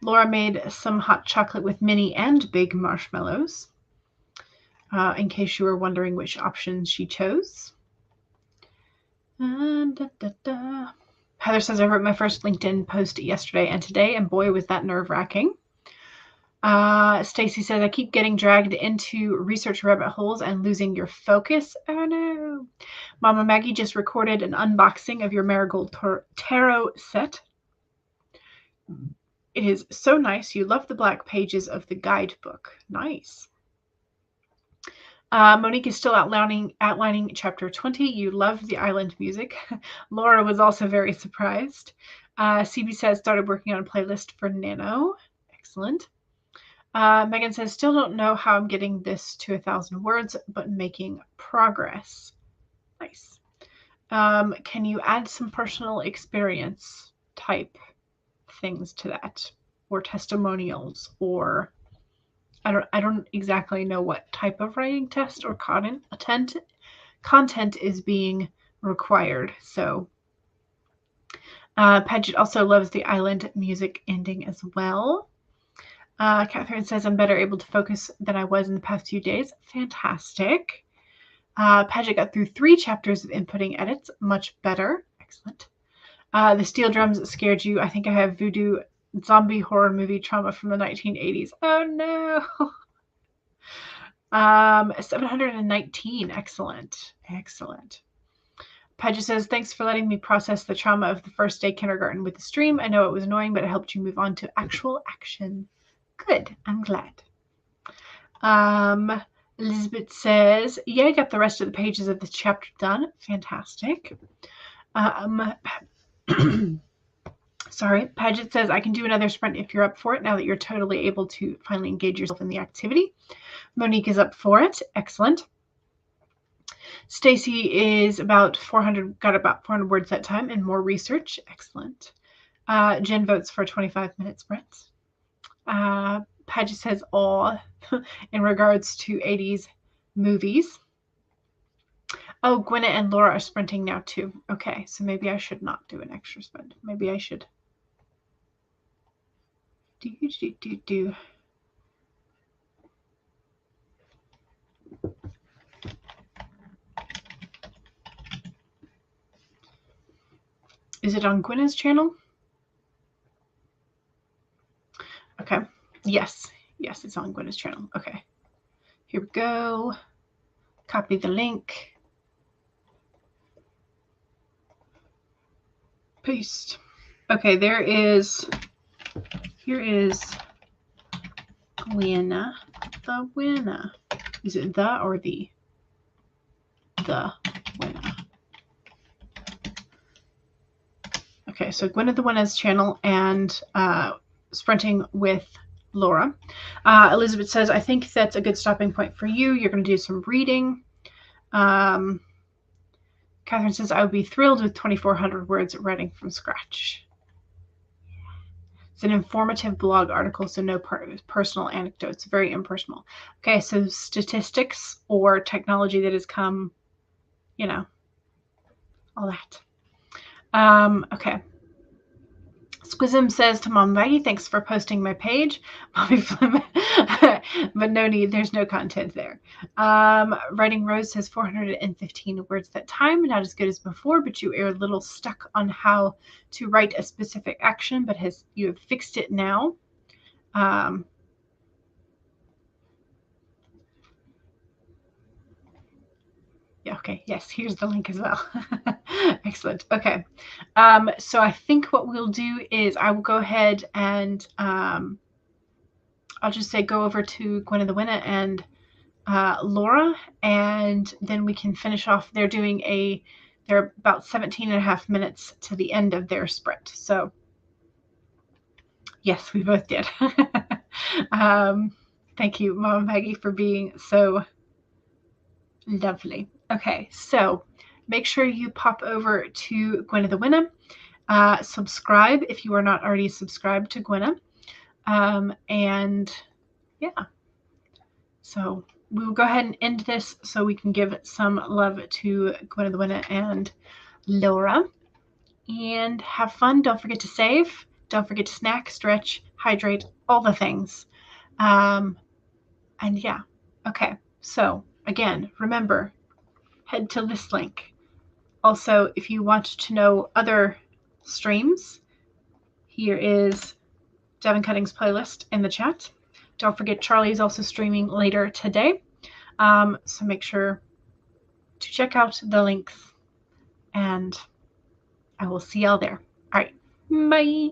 Laura made some hot chocolate with mini and big marshmallows, in case you were wondering which options she chose. Heather says, I wrote my first LinkedIn post yesterday and today, and boy, was that nerve-wracking. Stacy says, I keep getting dragged into research rabbit holes and losing your focus. Oh no. Mama Maggie just recorded an unboxing of your Marigold Tarot set. It is so nice. You love the black pages of the guidebook. Nice. Monique is still outlining chapter 20. You love the island music. Laura was also very surprised. CB says, started working on a playlist for Nano. Excellent. Megan says, still don't know how I'm getting this to 1,000 words, but making progress. Nice. Can you add some personal experience type things to that, or testimonials, or I don't exactly know what type of writing test or content is being required. So Paget also loves the island music ending as well. Catherine says, I'm better able to focus than I was in the past few days. Fantastic. Paget got through 3 chapters of inputting edits. Much better. Excellent. The steel drums scared you. I think I have voodoo zombie horror movie trauma from the 1980s. Oh no. 719. Excellent. Excellent. Paget says, thanks for letting me process the trauma of the first day kindergarten with the stream. I know it was annoying, but it helped you move on to actual action. Good. I'm glad. Elizabeth says, yeah, I got the rest of the pages of this chapter done. Fantastic. Sorry. Paget says, I can do another sprint if you're up for it now that you're totally able to finally engage yourself in the activity. Monique is up for it. Excellent. Stacy is got about 400 words that time and more research. Excellent. Jen votes for a 25-minute sprint. Paget says all in regards to 80s movies. Oh, Gwyneth and Laura are sprinting now too. Okay, so maybe I should not do an extra sprint. Maybe I should Is it on Gwyneth's channel? Okay. Yes. Yes, it's on Gwyneth's channel. Okay. Here we go. Copy the link. Paste. Okay, here is Gwyneth, the winner. Is it the or the? The winner. Okay, so Gwyneth the Winner's channel and Sprinting with Laura. Elizabeth says, I think that's a good stopping point for you. You're going to do some reading. Catherine says, I would be thrilled with 2,400 words writing from scratch. It's an informative blog article, so no personal anecdotes, very impersonal. Okay, so statistics or technology that has come, you know, all that. Okay. Squism says to Mom Maggie, thanks for posting my page. Mommy Flim, but no need, there's no content there. Writing Rose says 415 words that time, not as good as before, but you are a little stuck on how to write a specific action, but you have fixed it now. Yeah, okay, yes, here's the link as well. Excellent. Okay. So I think what we'll do is I will go ahead and I'll just say go over to Gwen the Winner and Laura, and then we can finish off. They're about 17 and a half minutes to the end of their sprint. So yes, we both did. Thank you, Mom Maggie, for being so lovely. Okay, so make sure you pop over to Gwen the Winner. Subscribe if you are not already subscribed to Gwen. And yeah, so we will go ahead and end this so we can give some love to Gwen the Winner and Laura. And have fun. Don't forget to save. Don't forget to snack, stretch, hydrate, all the things. And yeah, okay. So again, remember, head to this link. Also, if you want to know other streams, here is Devin Cutting's playlist in the chat. Don't forget, Charlie is also streaming later today. So make sure to check out the links, and I will see y'all there. All right, bye.